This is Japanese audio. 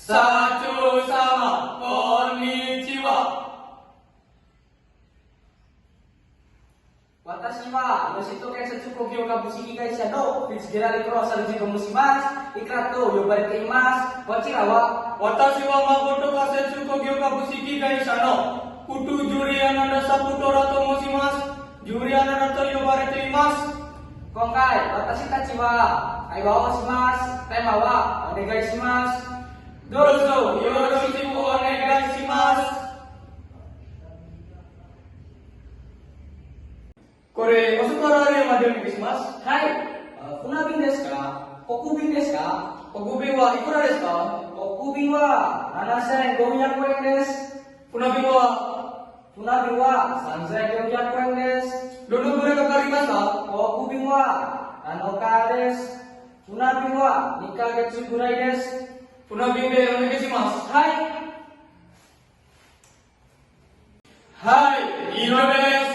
社長様、こんにちは。私は吉戸建設工業株式会社のフィッツジェラルド・クロサルジと申します。いくらと呼ばれています。こちらは私は誠仮設工業株式会社のクトゥ・ジュリアナダ・サプトラと申します。ジュリアナダと呼ばれています。今回私たちは会話をします。テーマはお願いします。どうぞよろしくお願いします。これ、遅かられまでお願いします。はい。船便ですか？国便ですか？国便はいくらですか？国便は7500円です。船便は船便は3400円です。どのぐらいかかりますか？国便は7日です。船便は2ヶ月ぐらいです。船便でお願いします。はい。はい、以上です。